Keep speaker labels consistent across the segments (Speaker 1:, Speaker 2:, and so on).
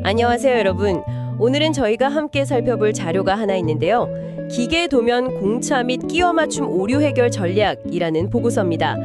Speaker 1: 안녕하세요, 여러분. 오늘은 저희가 함께 살펴볼 자료가 하나 있는데요. 기계 도면 공차 및 끼워 맞춤 오류 해결 전략이라는 보고서입니다.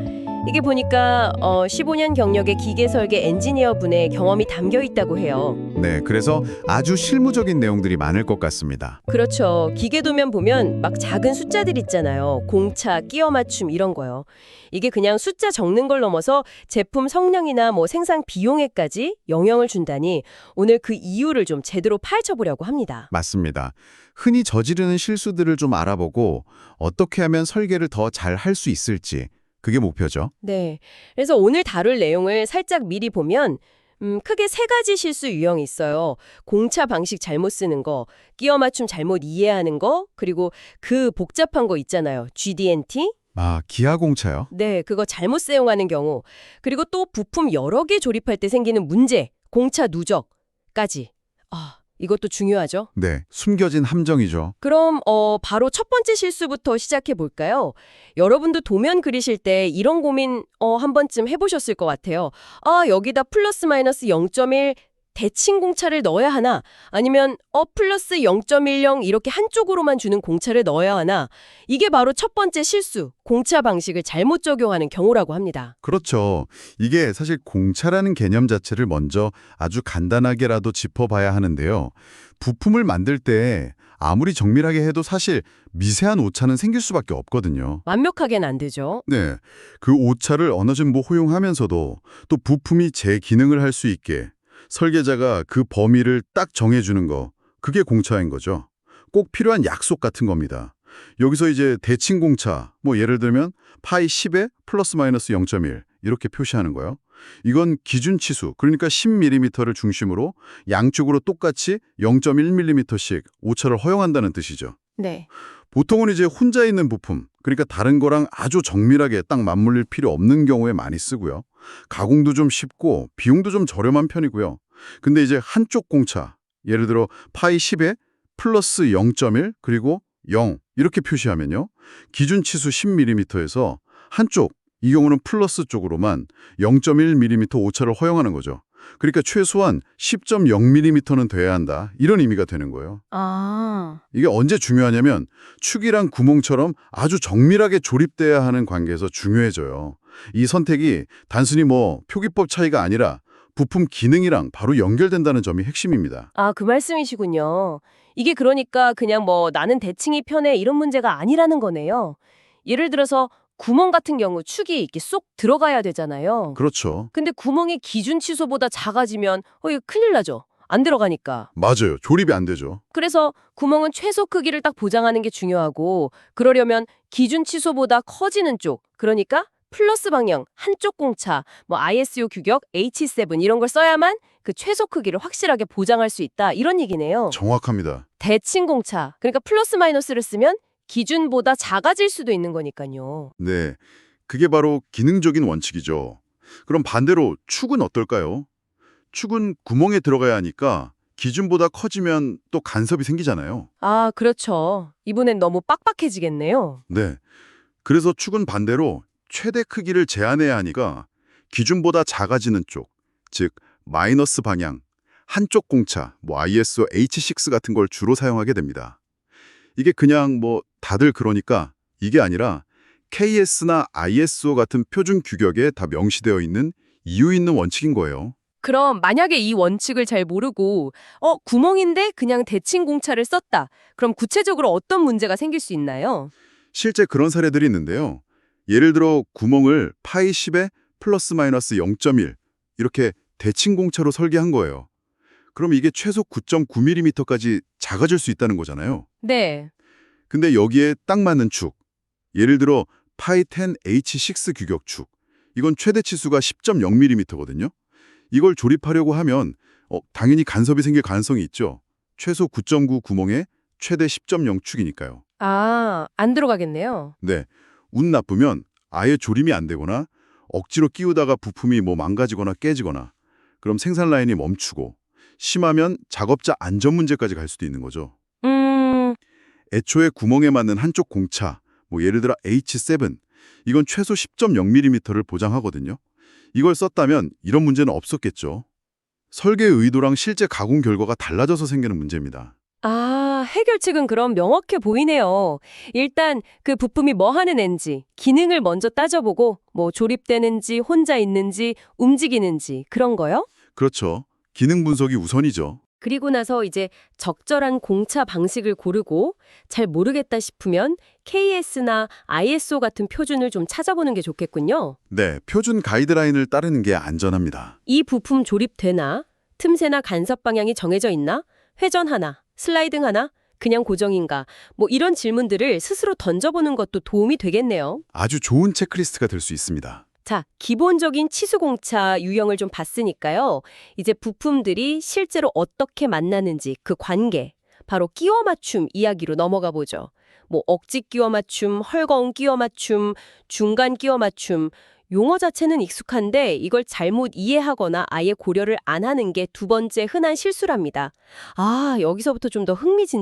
Speaker 1: 이게 보니까 15년 경력의 기계 설계 엔지니어 분의 경험이 담겨 있다고 해요.
Speaker 2: 네, 그래서 아주 실무적인 내용들이 많을 것 같습니다.
Speaker 1: 그렇죠. 기계 도면 보면 막 작은 숫자들 있잖아요. 공차, 끼워 맞춤 이런 거요. 이게 그냥 숫자 적는 걸 넘어서 제품 성능이나 생산 비용에까지 영향을 준다니 오늘 그 이유를 좀 제대로 파헤쳐 보려고 합니다.
Speaker 2: 맞습니다. 흔히 저지르는 실수들을 좀 알아보고 어떻게 하면 설계를 더 잘 할 수 있을지, 그게 목표죠.
Speaker 1: 네. 그래서 오늘 다룰 내용을 살짝 미리 보면 크게 세 가지 실수 유형이 있어요. 공차 방식 잘못 쓰는 거, 끼워 맞춤 잘못 이해하는 거, 그리고 그 복잡한 거 있잖아요. GD&T?
Speaker 2: 아, 기하공차요?
Speaker 1: 네, 그거 잘못 사용하는 경우. 그리고 또 부품 여러 개 조립할 때 생기는 문제, 공차 누적까지. 이것도 중요하죠.
Speaker 2: 네, 숨겨진 함정이죠.
Speaker 1: 그럼 바로 첫 번째 실수부터 시작해 볼까요? 여러분도 도면 그리실 때 이런 고민 한 번쯤 해보셨을 것 같아요. 여기다 플러스 마이너스 0.1 대칭 공차를 넣어야 하나? 아니면 플러스 0.10 이렇게 한쪽으로만 주는 공차를 넣어야 하나? 이게 바로 첫 번째 실수, 공차 방식을 잘못 적용하는 경우라고 합니다.
Speaker 2: 그렇죠. 이게 사실 공차라는 개념 자체를 먼저 아주 간단하게라도 짚어봐야 하는데요. 부품을 만들 때 아무리 정밀하게 해도 사실 미세한 오차는 생길 수밖에 없거든요.
Speaker 1: 완벽하게는 안 되죠.
Speaker 2: 네, 그 오차를 어느 정도 허용하면서도 또 부품이 제 기능을 할 수 있게 설계자가 그 범위를 딱 정해주는 거, 그게 공차인 거죠. 꼭 필요한 약속 같은 겁니다. 여기서 이제 대칭 공차, 예를 들면 파이 10에 플러스 마이너스 0.1 이렇게 표시하는 거예요. 이건 기준 치수, 그러니까 10mm를 중심으로 양쪽으로 똑같이 0.1mm씩 오차를 허용한다는 뜻이죠.
Speaker 1: 네.
Speaker 2: 보통은 이제 혼자 있는 부품, 그러니까 다른 거랑 아주 정밀하게 딱 맞물릴 필요 없는 경우에 많이 쓰고요. 가공도 좀 쉽고 비용도 좀 저렴한 편이고요. 근데 이제 한쪽 공차, 예를 들어 파이 10에 플러스 0.1 그리고 0 이렇게 표시하면요. 기준 치수 10mm에서 한쪽, 이 경우는 플러스 쪽으로만 0.1mm 오차를 허용하는 거죠. 그러니까 최소한 10.0mm는 돼야 한다. 이런 의미가 되는 거예요. 이게 언제 중요하냐면 축이랑 구멍처럼 아주 정밀하게 조립돼야 하는 관계에서 중요해져요. 이 선택이 단순히 표기법 차이가 아니라 부품 기능이랑 바로 연결된다는 점이 핵심입니다.
Speaker 1: 그 말씀이시군요. 이게 그러니까 그냥 나는 대칭이 편해 이런 문제가 아니라는 거네요. 예를 들어서 구멍 같은 경우 축이 이렇게 쏙 들어가야 되잖아요.
Speaker 2: 그렇죠.
Speaker 1: 근데 구멍이 기준 치수보다 작아지면 이거 큰일 나죠. 안 들어가니까.
Speaker 2: 맞아요. 조립이 안 되죠.
Speaker 1: 그래서 구멍은 최소 크기를 딱 보장하는 게 중요하고 그러려면 기준 치수보다 커지는 쪽, 그러니까 플러스 방향, 한쪽 공차, ISO 규격 H7 이런 걸 써야만 그 최소 크기를 확실하게 보장할 수 있다. 이런 얘기네요.
Speaker 2: 정확합니다.
Speaker 1: 대칭 공차, 그러니까 플러스 마이너스를 쓰면 기준보다 작아질 수도 있는 거니까요.
Speaker 2: 네, 그게 바로 기능적인 원칙이죠. 그럼 반대로 축은 어떨까요? 축은 구멍에 들어가야 하니까 기준보다 커지면 또 간섭이 생기잖아요.
Speaker 1: 그렇죠. 이번엔 너무 빡빡해지겠네요.
Speaker 2: 네, 그래서 축은 반대로 최대 크기를 제한해야 하니까 기준보다 작아지는 쪽, 즉 마이너스 방향, 한쪽 공차, ISO H6 같은 걸 주로 사용하게 됩니다. 이게 그냥 다들 그러니까 이게 아니라 KS나 ISO 같은 표준 규격에 다 명시되어 있는 이유 있는 원칙인 거예요.
Speaker 1: 그럼 만약에 이 원칙을 잘 모르고 구멍인데 그냥 대칭 공차를 썼다. 그럼 구체적으로 어떤 문제가 생길 수 있나요?
Speaker 2: 실제 그런 사례들이 있는데요. 예를 들어 구멍을 파이 10에 플러스 마이너스 0.1 이렇게 대칭 공차로 설계한 거예요. 그럼 이게 최소 9.9mm까지 작아질 수 있다는 거잖아요.
Speaker 1: 네.
Speaker 2: 근데 여기에 딱 맞는 축, 예를 들어 파이 10 H6 규격 축, 이건 최대 치수가 10.0mm거든요. 이걸 조립하려고 하면 당연히 간섭이 생길 가능성이 있죠. 최소 9.9 구멍에 최대 10.0 축이니까요.
Speaker 1: 안 들어가겠네요.
Speaker 2: 네, 운 나쁘면 아예 조림이 안 되거나 억지로 끼우다가 부품이 망가지거나 깨지거나 그럼 생산 라인이 멈추고 심하면 작업자 안전 문제까지 갈 수도 있는 거죠. 애초에 구멍에 맞는 한쪽 공차, 예를 들어 H7, 이건 최소 10.0mm를 보장하거든요. 이걸 썼다면 이런 문제는 없었겠죠. 설계 의도랑 실제 가공 결과가 달라져서 생기는 문제입니다.
Speaker 1: 아, 해결책은 그럼 명확해 보이네요. 일단 그 부품이 뭐 하는 앤지, 기능을 먼저 따져보고 뭐 조립되는지, 혼자 있는지, 움직이는지 그런 거요?
Speaker 2: 그렇죠. 기능 분석이 우선이죠.
Speaker 1: 그리고 나서 이제 적절한 공차 방식을 고르고 잘 모르겠다 싶으면 KS나 ISO 같은 표준을 좀 찾아보는 게 좋겠군요.
Speaker 2: 네, 표준 가이드라인을 따르는 게 안전합니다.
Speaker 1: 이 부품 조립되나? 틈새나 간섭 방향이 정해져 있나? 회전하나? 슬라이딩 하나? 그냥 고정인가? 뭐 이런 질문들을 스스로 던져보는 것도 도움이 되겠네요.
Speaker 2: 아주 좋은 체크리스트가 될 수 있습니다.
Speaker 1: 자, 기본적인 치수공차 유형을 좀 봤으니까요. 이제 부품들이 실제로 어떻게 만나는지 그 관계, 바로 끼워 맞춤 이야기로 넘어가 보죠. 뭐 억지 끼워 맞춤, 헐거운 끼워 맞춤, 중간 끼워 맞춤, 용어 자체는 익숙한데 이걸 잘못 이해하거나 아예 고려를 안 하는 게 두 번째 흔한 실수랍니다. 아, 여기서부터 좀 더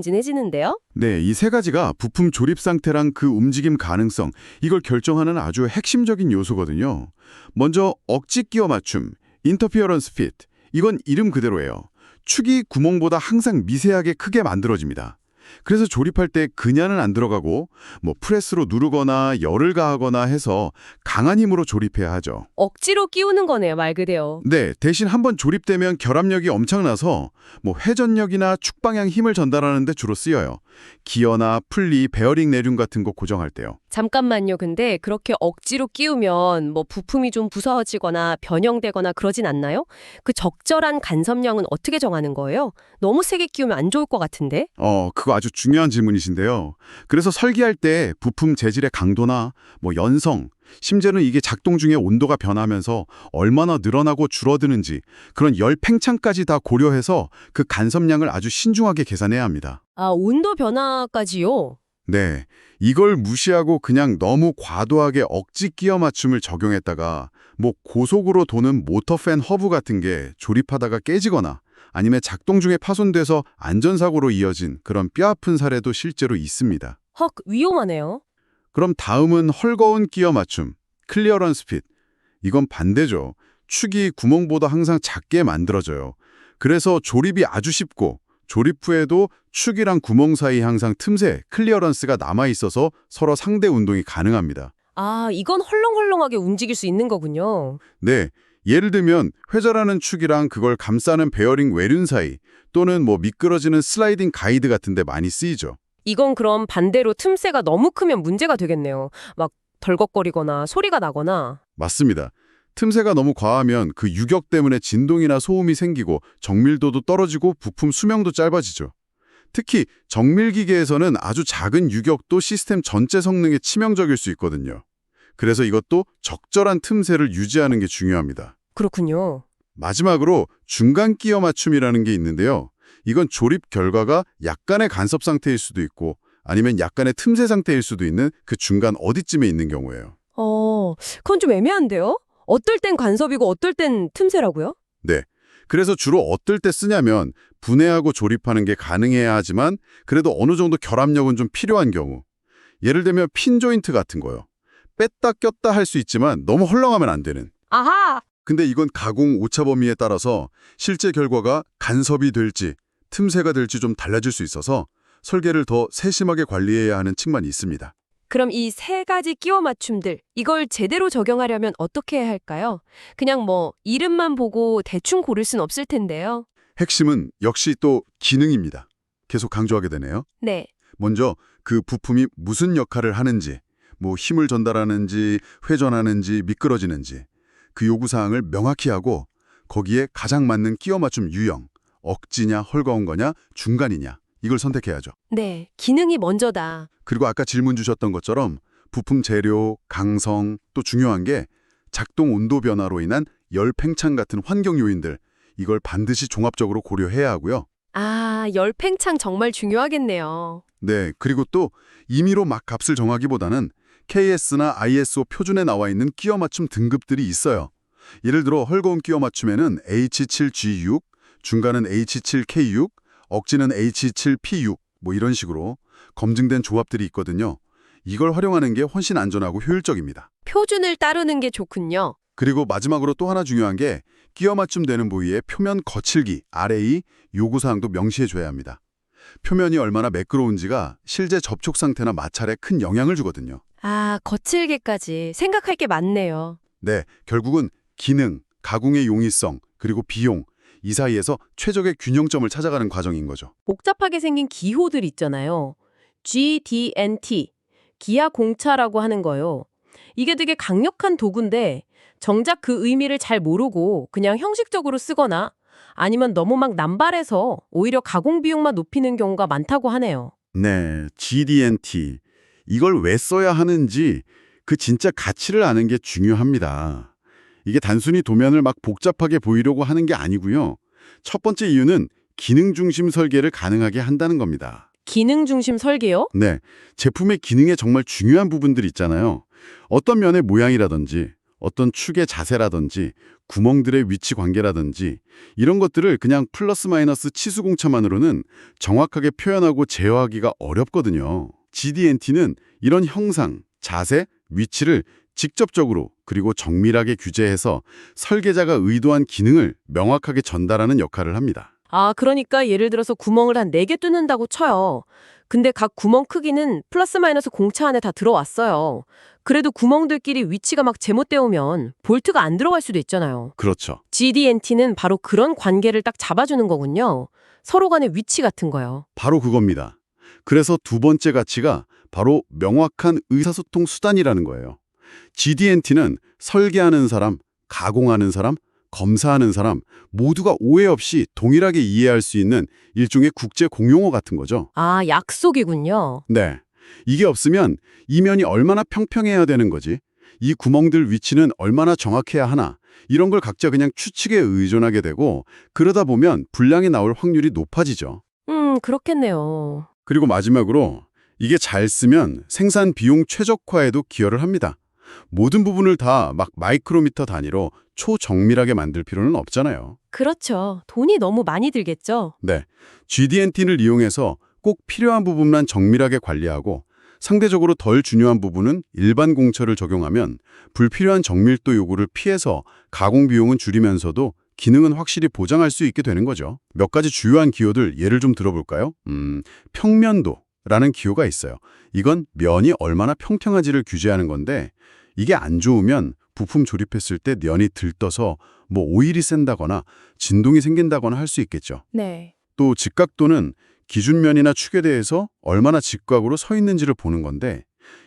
Speaker 1: 흥미진진해지는데요?
Speaker 2: 네, 이 세 가지가 부품 조립 상태랑 그 움직임 가능성, 이걸 결정하는 아주 핵심적인 요소거든요. 먼저 억지 끼워 맞춤, interference fit. 이건 이름 그대로예요. 축이 구멍보다 항상 미세하게 크게 만들어집니다. 그래서 조립할 때 그냥은 안 들어가고 뭐 프레스로 누르거나 열을 가하거나 해서 강한 힘으로 조립해야 하죠.
Speaker 1: 억지로 끼우는 거네요, 말 그대로.
Speaker 2: 네, 대신 한번 조립되면 결합력이 엄청나서 뭐 회전력이나 축 방향 힘을 전달하는 데 주로 쓰여요. 기어나 풀리, 베어링 내륜 같은 거 고정할 때요.
Speaker 1: 잠깐만요. 근데 그렇게 억지로 끼우면 뭐 부품이 좀 부서지거나 변형되거나 그러진 않나요? 그 적절한 간섭량은 어떻게 정하는 거예요? 너무 세게 끼우면 안 좋을 것 같은데?
Speaker 2: 그거 아주 중요한 질문이신데요. 그래서 설계할 때 부품 재질의 강도나 뭐 연성, 심지어는 이게 작동 중에 온도가 변하면서 얼마나 늘어나고 줄어드는지 그런 열 팽창까지 다 고려해서 그 간섭량을 아주 신중하게 계산해야 합니다.
Speaker 1: 아, 온도 변화까지요?
Speaker 2: 네, 이걸 무시하고 그냥 너무 과도하게 억지 끼워 맞춤을 적용했다가 뭐 고속으로 도는 모터팬 허브 같은 게 조립하다가 깨지거나 아니면 작동 중에 파손돼서 안전사고로 이어진 그런 뼈아픈 사례도 실제로 있습니다.
Speaker 1: 헉, 위험하네요.
Speaker 2: 그럼 다음은 헐거운 끼워 맞춤, 클리어런스 핏. 이건 반대죠. 축이 구멍보다 항상 작게 만들어져요. 그래서 조립이 아주 쉽고 조립 후에도 축이랑 구멍 사이 항상 틈새, 클리어런스가 남아있어서 서로 상대 운동이 가능합니다.
Speaker 1: 아, 이건 헐렁헐렁하게 움직일 수 있는 거군요.
Speaker 2: 네, 예를 들면 회전하는 축이랑 그걸 감싸는 베어링 외륜 사이 또는 뭐 미끄러지는 슬라이딩 가이드 같은 데 많이 쓰이죠.
Speaker 1: 이건 그럼 반대로 틈새가 너무 크면 문제가 되겠네요. 막 덜걱거리거나 소리가 나거나.
Speaker 2: 맞습니다. 틈새가 너무 과하면 그 유격 때문에 진동이나 소음이 생기고 정밀도도 떨어지고 부품 수명도 짧아지죠. 특히 정밀기계에서는 아주 작은 유격도 시스템 전체 성능에 치명적일 수 있거든요. 그래서 이것도 적절한 틈새를 유지하는 게 중요합니다.
Speaker 1: 그렇군요.
Speaker 2: 마지막으로 중간 끼워 맞춤이라는 게 있는데요. 이건 조립 결과가 약간의 간섭 상태일 수도 있고 아니면 약간의 틈새 상태일 수도 있는 그 중간 어디쯤에 있는 경우예요.
Speaker 1: 그건 좀 애매한데요? 어떨 땐 간섭이고 어떨 땐 틈새라고요?
Speaker 2: 네. 그래서 주로 어떨 때 쓰냐면 분해하고 조립하는 게 가능해야 하지만 그래도 어느 정도 결합력은 좀 필요한 경우. 예를 들면 핀 조인트 같은 거요. 뺐다 꼈다 할 수 있지만 너무 헐렁하면 안 되는.
Speaker 1: 아하!
Speaker 2: 근데 이건 가공 오차 범위에 따라서 실제 결과가 간섭이 될지 틈새가 될지 좀 달라질 수 있어서 설계를 더 세심하게 관리해야 하는 측면이 있습니다.
Speaker 1: 그럼 이 세 가지 끼워 맞춤들, 이걸 제대로 적용하려면 어떻게 해야 할까요? 그냥 뭐 이름만 보고 대충 고를 순 없을 텐데요.
Speaker 2: 핵심은 역시 또 기능입니다. 계속 강조하게 되네요.
Speaker 1: 네.
Speaker 2: 먼저 그 부품이 무슨 역할을 하는지, 뭐 힘을 전달하는지, 회전하는지, 미끄러지는지 그 요구사항을 명확히 하고 거기에 가장 맞는 끼워 맞춤 유형, 억지냐, 헐거운 거냐, 중간이냐 이걸 선택해야죠.
Speaker 1: 네, 기능이 먼저다.
Speaker 2: 그리고 아까 질문 주셨던 것처럼 부품 재료, 강성, 또 중요한 게 작동 온도 변화로 인한 열 팽창 같은 환경 요인들 이걸 반드시 종합적으로 고려해야 하고요.
Speaker 1: 아, 열팽창 정말 중요하겠네요.
Speaker 2: 네, 그리고 또 임의로 막 값을 정하기보다는 KS나 ISO 표준에 나와 있는 끼워 맞춤 등급들이 있어요. 예를 들어 헐거운 끼워 맞춤에는 H7G6, 중간은 H7K6, 억지는 H7P6 뭐 이런 식으로 검증된 조합들이 있거든요. 이걸 활용하는 게 훨씬 안전하고 효율적입니다.
Speaker 1: 표준을 따르는 게 좋군요.
Speaker 2: 그리고 마지막으로 또 하나 중요한 게 끼어 맞춤 되는 부위의 표면 거칠기, RA 요구사항도 명시해줘야 합니다. 표면이 얼마나 매끄러운지가 실제 접촉 상태나 마찰에 큰 영향을 주거든요.
Speaker 1: 아, 거칠게까지 생각할 게 많네요.
Speaker 2: 네, 결국은 기능, 가공의 용이성, 그리고 비용, 이 사이에서 최적의 균형점을 찾아가는 과정인 거죠.
Speaker 1: 복잡하게 생긴 기호들 있잖아요. GD&T, 기아 공차라고 하는 거요. 이게 되게 강력한 도구인데 정작 그 의미를 잘 모르고 그냥 형식적으로 쓰거나 아니면 너무 막 남발해서 오히려 가공 비용만 높이는 경우가 많다고 하네요.
Speaker 2: 네, GD&T. 이걸 왜 써야 하는지 그 진짜 가치를 아는 게 중요합니다. 이게 단순히 도면을 막 복잡하게 보이려고 하는 게 아니고요. 첫 번째 이유는 기능 중심 설계를 가능하게 한다는 겁니다.
Speaker 1: 기능 중심 설계요?
Speaker 2: 네, 제품의 기능에 정말 중요한 부분들 있잖아요. 어떤 면의 모양이라든지 어떤 축의 자세라든지 구멍들의 위치 관계라든지 이런 것들을 그냥 플러스 마이너스 치수 공차만으로는 정확하게 표현하고 제어하기가 어렵거든요. GD&T는 이런 형상, 자세, 위치를 직접적으로 그리고 정밀하게 규제해서 설계자가 의도한 기능을 명확하게 전달하는 역할을 합니다.
Speaker 1: 아, 그러니까 예를 들어서 구멍을 한 4개 뚫는다고 쳐요. 근데 각 구멍 크기는 플러스 마이너스 공차 안에 다 들어왔어요. 그래도 구멍들끼리 위치가 막 제못되어 오면 볼트가 안 들어갈 수도 있잖아요.
Speaker 2: 그렇죠.
Speaker 1: GD&T는 바로 그런 관계를 딱 잡아주는 거군요. 서로 간의 위치 같은 거요.
Speaker 2: 바로 그겁니다. 그래서 두 번째 가치가 바로 명확한 의사소통 수단이라는 거예요. GD&T는 설계하는 사람, 가공하는 사람, 검사하는 사람 모두가 오해 없이 동일하게 이해할 수 있는 일종의 국제 공용어 같은 거죠.
Speaker 1: 아, 약속이군요.
Speaker 2: 네. 이게 없으면 이면이 얼마나 평평해야 되는 거지? 이 구멍들 위치는 얼마나 정확해야 하나? 이런 걸 각자 그냥 추측에 의존하게 되고 그러다 보면 불량이 나올 확률이 높아지죠.
Speaker 1: 그렇겠네요.
Speaker 2: 그리고 마지막으로 이게 잘 쓰면 생산 비용 최적화에도 기여를 합니다. 모든 부분을 다 막 마이크로미터 단위로 초정밀하게 만들 필요는 없잖아요.
Speaker 1: 그렇죠. 돈이 너무 많이 들겠죠.
Speaker 2: 네, GD&T를 이용해서 꼭 필요한 부분만 정밀하게 관리하고 상대적으로 덜 중요한 부분은 일반 공처를 적용하면 불필요한 정밀도 요구를 피해서 가공 비용은 줄이면서도 기능은 확실히 보장할 수 있게 되는 거죠. 몇 가지 주요한 기호들 예를 좀 들어볼까요? 평면도라는 기호가 있어요. 이건 면이 얼마나 평평한지를 규제하는 건데 이게 안 좋으면 부품 조립했을 때 면이 들떠서 뭐 오일이 샌다거나 진동이 생긴다거나 할 수 있겠죠.
Speaker 1: 네.
Speaker 2: 또 직각도는 기준면이나 축에 대해서 얼마나 직각으로 서 있는지를 보는 건데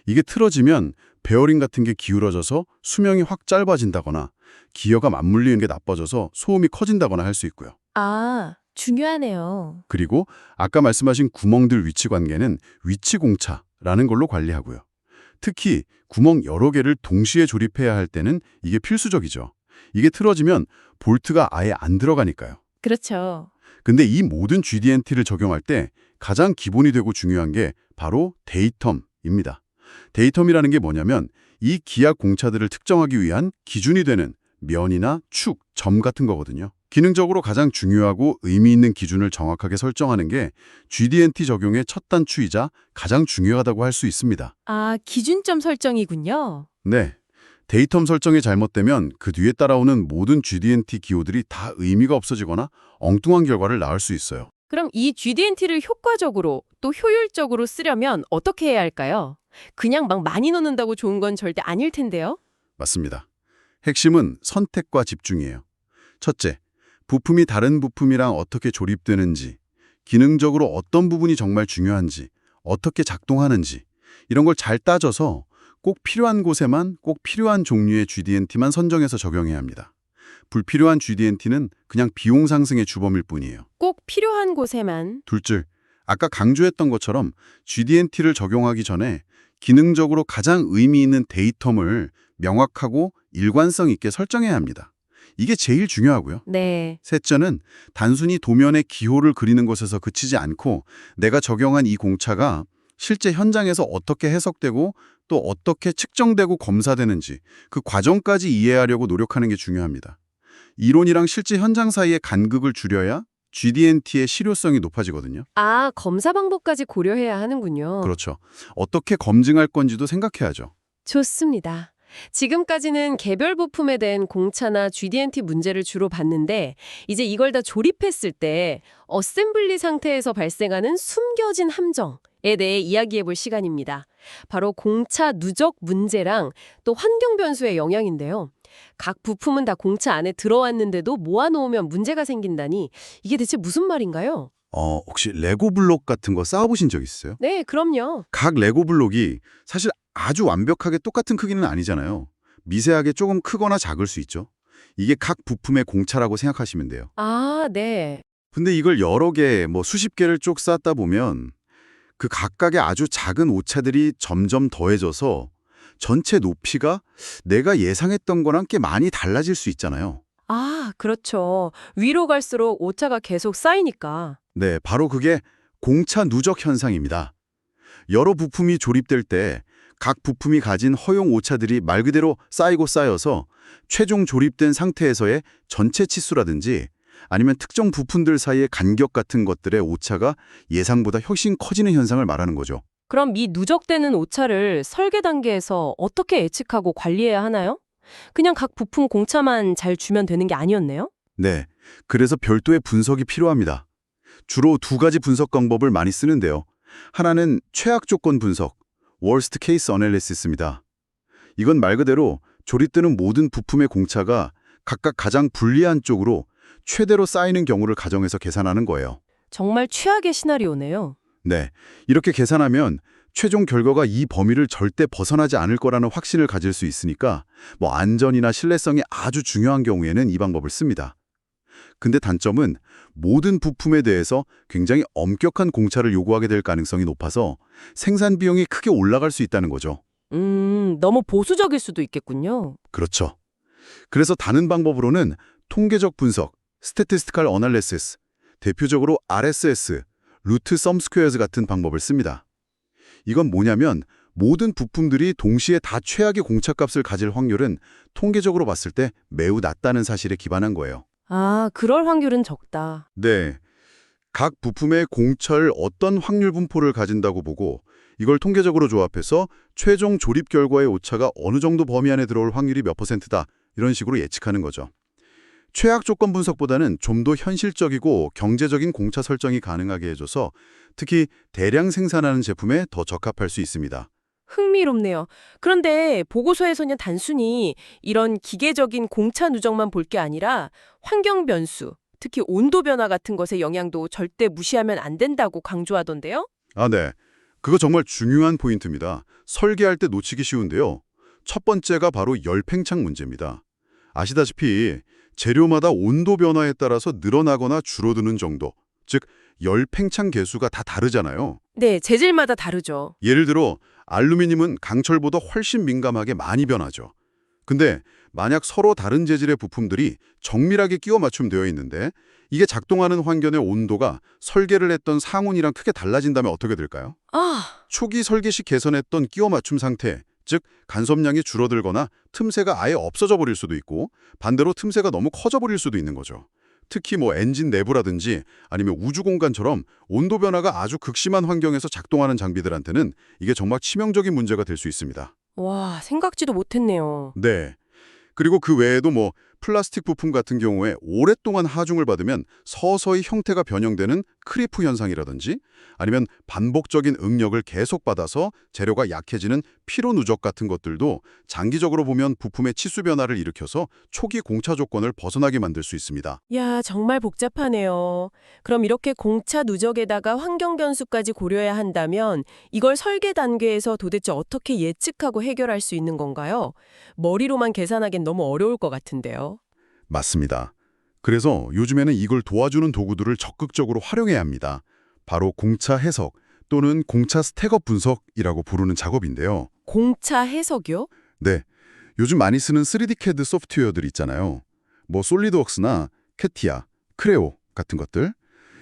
Speaker 2: 이게 틀어지면 베어링 같은 게 기울어져서 수명이 확 짧아진다거나 기어가 맞물리는 게 나빠져서 소음이 커진다거나 할 수 있고요.
Speaker 1: 아, 중요하네요.
Speaker 2: 그리고 아까 말씀하신 구멍들 위치 관계는 위치 공차라는 걸로 관리하고요. 특히 구멍 여러 개를 동시에 조립해야 할 때는 이게 필수적이죠. 이게 틀어지면 볼트가 아예 안 들어가니까요.
Speaker 1: 그렇죠.
Speaker 2: 근데 이 모든 GD&T를 적용할 때 가장 기본이 되고 중요한 게 바로 데이텀입니다. 데이텀이라는 게 뭐냐면 이 기압 공차들을 특정하기 위한 기준이 되는 면이나 축, 점 같은 거거든요. 기능적으로 가장 중요하고 의미 있는 기준을 정확하게 설정하는 게 GD&T 적용의 첫 단추이자 가장 중요하다고 할 수 있습니다.
Speaker 1: 아, 기준점 설정이군요.
Speaker 2: 네. 데이텀 설정이 잘못되면 그 뒤에 따라오는 모든 GD&T 기호들이 다 의미가 없어지거나 엉뚱한 결과를 낳을 수 있어요.
Speaker 1: 그럼 이 GD&T를 효과적으로 또 효율적으로 쓰려면 어떻게 해야 할까요? 그냥 막 많이 넣는다고 좋은 건 절대 아닐 텐데요.
Speaker 2: 맞습니다. 핵심은 선택과 집중이에요. 첫째, 부품이 다른 부품이랑 어떻게 조립되는지, 기능적으로 어떤 부분이 정말 중요한지, 어떻게 작동하는지 이런 걸 잘 따져서 꼭 필요한 곳에만 꼭 필요한 종류의 GD&T만 선정해서 적용해야 합니다. 불필요한 GD&T는 그냥 비용 상승의 주범일 뿐이에요.
Speaker 1: 꼭 필요한 곳에만.
Speaker 2: 둘째, 아까 강조했던 것처럼 GD&T를 적용하기 전에 기능적으로 가장 의미 있는 데이텀을 명확하고 일관성 있게 설정해야 합니다. 이게 제일 중요하고요.
Speaker 1: 네.
Speaker 2: 셋째는 단순히 도면에 기호를 그리는 것에서 그치지 않고 내가 적용한 이 공차가 실제 현장에서 어떻게 해석되고 또 어떻게 측정되고 검사되는지 그 과정까지 이해하려고 노력하는 게 중요합니다. 이론이랑 실제 현장 사이의 간극을 줄여야 GD&T의 실효성이 높아지거든요.
Speaker 1: 아, 검사 방법까지 고려해야 하는군요.
Speaker 2: 그렇죠. 어떻게 검증할 건지도 생각해야죠.
Speaker 1: 좋습니다. 지금까지는 개별 부품에 대한 공차나 GD&T 문제를 주로 봤는데 이제 이걸 다 조립했을 때 어셈블리 상태에서 발생하는 숨겨진 함정에 대해 이야기해 볼 시간입니다. 바로 공차 누적 문제랑 또 환경 변수의 영향인데요. 각 부품은 다 공차 안에 들어왔는데도 모아놓으면 문제가 생긴다니 이게 대체 무슨 말인가요?
Speaker 2: 혹시 레고 블록 같은 거 쌓아보신 적 있어요?
Speaker 1: 네, 그럼요.
Speaker 2: 각 레고 블록이 사실 아주 완벽하게 똑같은 크기는 아니잖아요. 미세하게 조금 크거나 작을 수 있죠. 이게 각 부품의 공차라고 생각하시면 돼요.
Speaker 1: 아, 네.
Speaker 2: 근데 이걸 여러 개, 수십 개를 쭉 쌓다 보면 그 각각의 아주 작은 오차들이 점점 더해져서 전체 높이가 내가 예상했던 거랑 꽤 많이 달라질 수 있잖아요.
Speaker 1: 아, 그렇죠. 위로 갈수록 오차가 계속 쌓이니까.
Speaker 2: 네, 바로 그게 공차 누적 현상입니다. 여러 부품이 조립될 때 각 부품이 가진 허용 오차들이 말 그대로 쌓이고 쌓여서 최종 조립된 상태에서의 전체 치수라든지 아니면 특정 부품들 사이의 간격 같은 것들의 오차가 예상보다 훨씬 커지는 현상을 말하는 거죠.
Speaker 1: 그럼 이 누적되는 오차를 설계 단계에서 어떻게 예측하고 관리해야 하나요? 그냥 각 부품 공차만 잘 주면 되는 게 아니었네요?
Speaker 2: 네, 그래서 별도의 분석이 필요합니다. 주로 두 가지 분석 방법을 많이 쓰는데요. 하나는 최악 조건 분석, Worst Case Analysis입니다. 이건 말 그대로 조립되는 모든 부품의 공차가 각각 가장 불리한 쪽으로 최대로 쌓이는 경우를 가정해서 계산하는 거예요.
Speaker 1: 정말 최악의 시나리오네요.
Speaker 2: 네, 이렇게 계산하면 최종 결과가 이 범위를 절대 벗어나지 않을 거라는 확신을 가질 수 있으니까 안전이나 신뢰성이 아주 중요한 경우에는 이 방법을 씁니다. 근데 단점은 모든 부품에 대해서 굉장히 엄격한 공차를 요구하게 될 가능성이 높아서 생산 비용이 크게 올라갈 수 있다는 거죠.
Speaker 1: 너무 보수적일 수도 있겠군요.
Speaker 2: 그렇죠. 그래서 다른 방법으로는 통계적 분석, Statistical Analysis, 대표적으로 RSS, Root Sum Squares 같은 방법을 씁니다. 이건 뭐냐면 모든 부품들이 동시에 다 최악의 공차값을 가질 확률은 통계적으로 봤을 때 매우 낮다는 사실에 기반한 거예요.
Speaker 1: 아, 그럴 확률은 적다.
Speaker 2: 네. 각 부품의 공차를 어떤 확률 분포를 가진다고 보고 이걸 통계적으로 조합해서 최종 조립 결과의 오차가 어느 정도 범위 안에 들어올 확률이 몇 %다 이런 식으로 예측하는 거죠. 최악 조건 분석보다는 좀 더 현실적이고 경제적인 공차 설정이 가능하게 해줘서 특히 대량 생산하는 제품에 더 적합할 수 있습니다.
Speaker 1: 흥미롭네요. 그런데 보고서에서는 단순히 이런 기계적인 공차 누적만 볼 게 아니라 환경 변수, 특히 온도 변화 같은 것의 영향도 절대 무시하면 안 된다고 강조하던데요?
Speaker 2: 아, 네. 그거 정말 중요한 포인트입니다. 설계할 때 놓치기 쉬운데요. 첫 번째가 바로 열팽창 문제입니다. 아시다시피 재료마다 온도 변화에 따라서 늘어나거나 줄어드는 정도, 즉 열팽창 계수가 다 다르잖아요.
Speaker 1: 네, 재질마다 다르죠.
Speaker 2: 예를 들어 알루미늄은 강철보다 훨씬 민감하게 많이 변하죠. 근데 만약 서로 다른 재질의 부품들이 정밀하게 끼워 맞춤되어 있는데 이게 작동하는 환경의 온도가 설계를 했던 상온이랑 크게 달라진다면 어떻게 될까요?
Speaker 1: 아,
Speaker 2: 초기 설계 시 개선했던 끼워 맞춤 상태, 즉 간섭량이 줄어들거나 틈새가 아예 없어져 버릴 수도 있고 반대로 틈새가 너무 커져 버릴 수도 있는 거죠. 특히 엔진 내부라든지 아니면 우주 공간처럼 온도 변화가 아주 극심한 환경에서 작동하는 장비들한테는 이게 정말 치명적인 문제가 될 수 있습니다.
Speaker 1: 와, 생각지도 못했네요.
Speaker 2: 네. 그리고 그 외에도 플라스틱 부품 같은 경우에 오랫동안 하중을 받으면 서서히 형태가 변형되는 크리프 현상이라든지 아니면 반복적인 응력을 계속 받아서 재료가 약해지는 피로 누적 같은 것들도 장기적으로 보면 부품의 치수 변화를 일으켜서 초기 공차 조건을 벗어나게 만들 수 있습니다.
Speaker 1: 야, 정말 복잡하네요. 그럼 이렇게 공차 누적에다가 환경 변수까지 고려해야 한다면 이걸 설계 단계에서 도대체 어떻게 예측하고 해결할 수 있는 건가요? 머리로만 계산하기엔 너무 어려울 것 같은데요.
Speaker 2: 맞습니다. 그래서 요즘에는 이걸 도와주는 도구들을 적극적으로 활용해야 합니다. 바로 공차 해석 또는 공차 스택업 분석이라고 부르는 작업인데요.
Speaker 1: 공차 해석이요?
Speaker 2: 네, 요즘 많이 쓰는 3D CAD 소프트웨어들 있잖아요. 솔리드웍스나 캐티아, 크레오 같은 것들.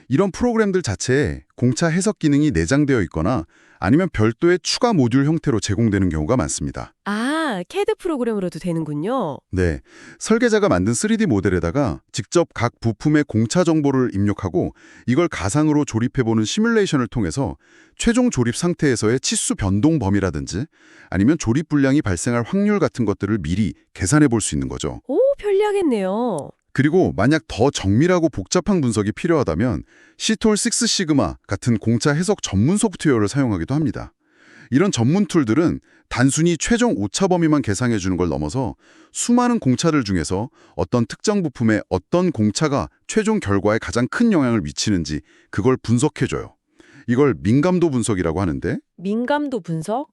Speaker 2: 이런 프로그램들 자체에 공차 해석 기능이 내장되어 있거나 아니면 별도의 추가 모듈 형태로 제공되는 경우가 많습니다.
Speaker 1: 아, CAD 프로그램으로도 되는군요.
Speaker 2: 네, 설계자가 만든 3D 모델에다가 직접 각 부품의 공차 정보를 입력하고 이걸 가상으로 조립해보는 시뮬레이션을 통해서 최종 조립 상태에서의 치수 변동 범위라든지 아니면 조립 불량이 발생할 확률 같은 것들을 미리 계산해 볼 수 있는 거죠.
Speaker 1: 오, 편리하겠네요.
Speaker 2: 그리고 만약 더 정밀하고 복잡한 분석이 필요하다면 시톨 6 시그마 같은 공차 해석 전문 소프트웨어를 사용하기도 합니다. 이런 전문 툴들은 단순히 최종 오차 범위만 계산해 주는 걸 넘어서 수많은 공차들 중에서 어떤 특정 부품에 어떤 공차가 최종 결과에 가장 큰 영향을 미치는지 그걸 분석해 줘요. 이걸 민감도 분석이라고 하는데
Speaker 1: 민감도 분석?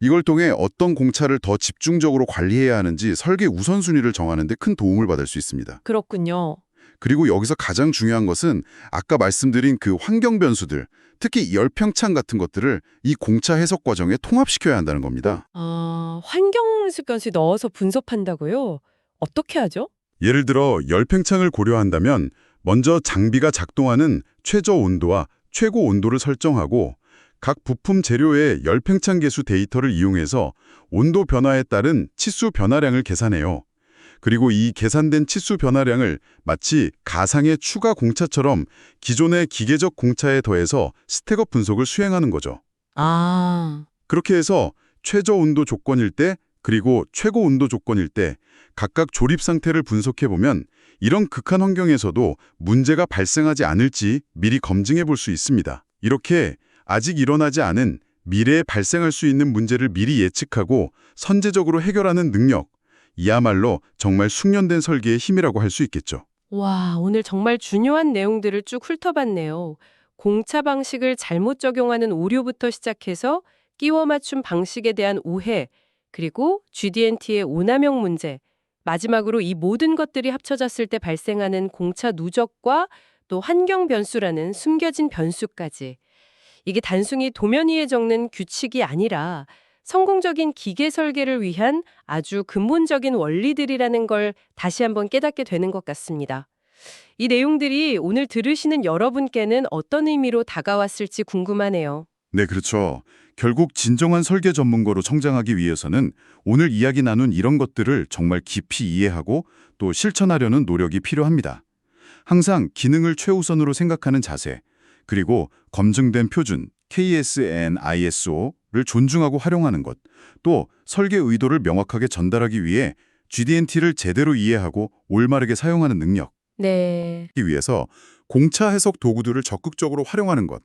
Speaker 2: 이걸 통해 어떤 공차를 더 집중적으로 관리해야 하는지 설계 우선순위를 정하는 데 큰 도움을 받을 수 있습니다.
Speaker 1: 그렇군요.
Speaker 2: 그리고 여기서 가장 중요한 것은 아까 말씀드린 그 환경 변수들, 특히 열평창 같은 것들을 이 공차 해석 과정에 통합시켜야 한다는 겁니다.
Speaker 1: 아, 환경 습관수 넣어서 분석한다고요? 어떻게 하죠?
Speaker 2: 예를 들어 열팽창을 고려한다면 먼저 장비가 작동하는 최저 온도와 최고 온도를 설정하고 각 부품 재료의 열팽창 계수 데이터를 이용해서 온도 변화에 따른 치수 변화량을 계산해요. 그리고 이 계산된 치수 변화량을 마치 가상의 추가 공차처럼 기존의 기계적 공차에 더해서 스택업 분석을 수행하는 거죠.
Speaker 1: 아,
Speaker 2: 그렇게 해서 최저 온도 조건일 때 그리고 최고 온도 조건일 때 각각 조립 상태를 분석해보면 이런 극한 환경에서도 문제가 발생하지 않을지 미리 검증해 볼 수 있습니다. 이렇게 아직 일어나지 않은 미래에 발생할 수 있는 문제를 미리 예측하고 선제적으로 해결하는 능력, 이야말로 정말 숙련된 설계의 힘이라고 할 수 있겠죠.
Speaker 1: 와, 오늘 정말 중요한 내용들을 쭉 훑어봤네요. 공차 방식을 잘못 적용하는 오류부터 시작해서 끼워 맞춤 방식에 대한 오해, 그리고 GD&T의 오남용 문제, 마지막으로 이 모든 것들이 합쳐졌을 때 발생하는 공차 누적과 또 환경 변수라는 숨겨진 변수까지. 이게 단순히 도면 위에 적는 규칙이 아니라 성공적인 기계 설계를 위한 아주 근본적인 원리들이라는 걸 다시 한번 깨닫게 되는 것 같습니다. 이 내용들이 오늘 들으시는 여러분께는 어떤 의미로 다가왔을지 궁금하네요.
Speaker 2: 네, 그렇죠. 결국 진정한 설계 전문가로 성장하기 위해서는 오늘 이야기 나눈 이런 것들을 정말 깊이 이해하고 또 실천하려는 노력이 필요합니다. 항상 기능을 최우선으로 생각하는 자세, 그리고 검증된 표준 KSN, ISO를 존중하고 활용하는 것, 또 설계 의도를 명확하게 전달하기 위해 GD&T를 제대로 이해하고 올바르게 사용하는 능력,
Speaker 1: 네.
Speaker 2: 이 위해서 공차 해석 도구들을 적극적으로 활용하는 것,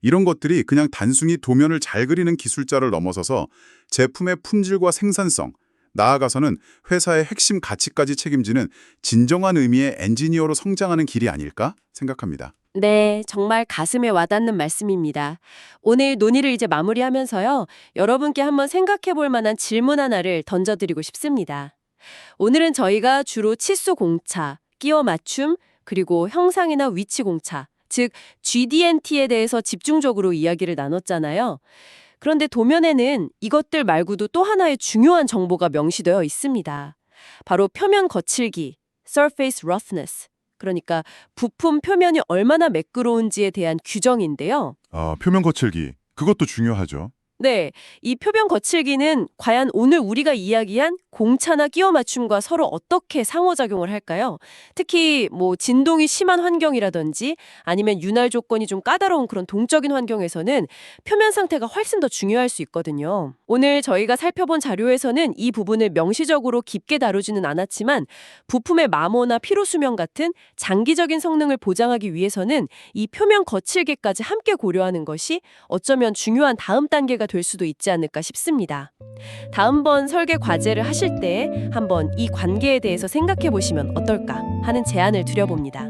Speaker 2: 이런 것들이 그냥 단순히 도면을 잘 그리는 기술자를 넘어서서 제품의 품질과 생산성, 나아가서는 회사의 핵심 가치까지 책임지는 진정한 의미의 엔지니어로 성장하는 길이 아닐까 생각합니다.
Speaker 1: 네, 정말 가슴에 와닿는 말씀입니다. 오늘 논의를 이제 마무리하면서요, 여러분께 한번 생각해 볼 만한 질문 하나를 던져드리고 싶습니다. 오늘은 저희가 주로 치수 공차, 끼워 맞춤, 그리고 형상이나 위치 공차, 즉 GD&T에 대해서 집중적으로 이야기를 나눴잖아요. 그런데 도면에는 이것들 말고도 또 하나의 중요한 정보가 명시되어 있습니다. 바로 표면 거칠기, surface roughness. 그러니까 부품 표면이 얼마나 매끄러운지에 대한 규정인데요.
Speaker 2: 표면 거칠기, 그것도 중요하죠.
Speaker 1: 네, 이 표면 거칠기는 과연 오늘 우리가 이야기한 공차나 끼워 맞춤과 서로 어떻게 상호작용을 할까요? 특히 진동이 심한 환경이라든지 아니면 윤활 조건이 좀 까다로운 그런 동적인 환경에서는 표면 상태가 훨씬 더 중요할 수 있거든요. 오늘 저희가 살펴본 자료에서는 이 부분을 명시적으로 깊게 다루지는 않았지만 부품의 마모나 피로 수명 같은 장기적인 성능을 보장하기 위해서는 이 표면 거칠기까지 함께 고려하는 것이 어쩌면 중요한 다음 단계가 될 수도 있지 않을까 싶습니다. 다음번 설계 과제를 하실 때 한번 이 관계에 대해서 생각해 보시면 어떨까 하는 제안을 드려봅니다.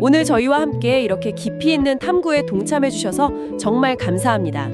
Speaker 1: 오늘 저희와 함께 이렇게 깊이 있는 탐구에 동참해 주셔서 정말 감사합니다.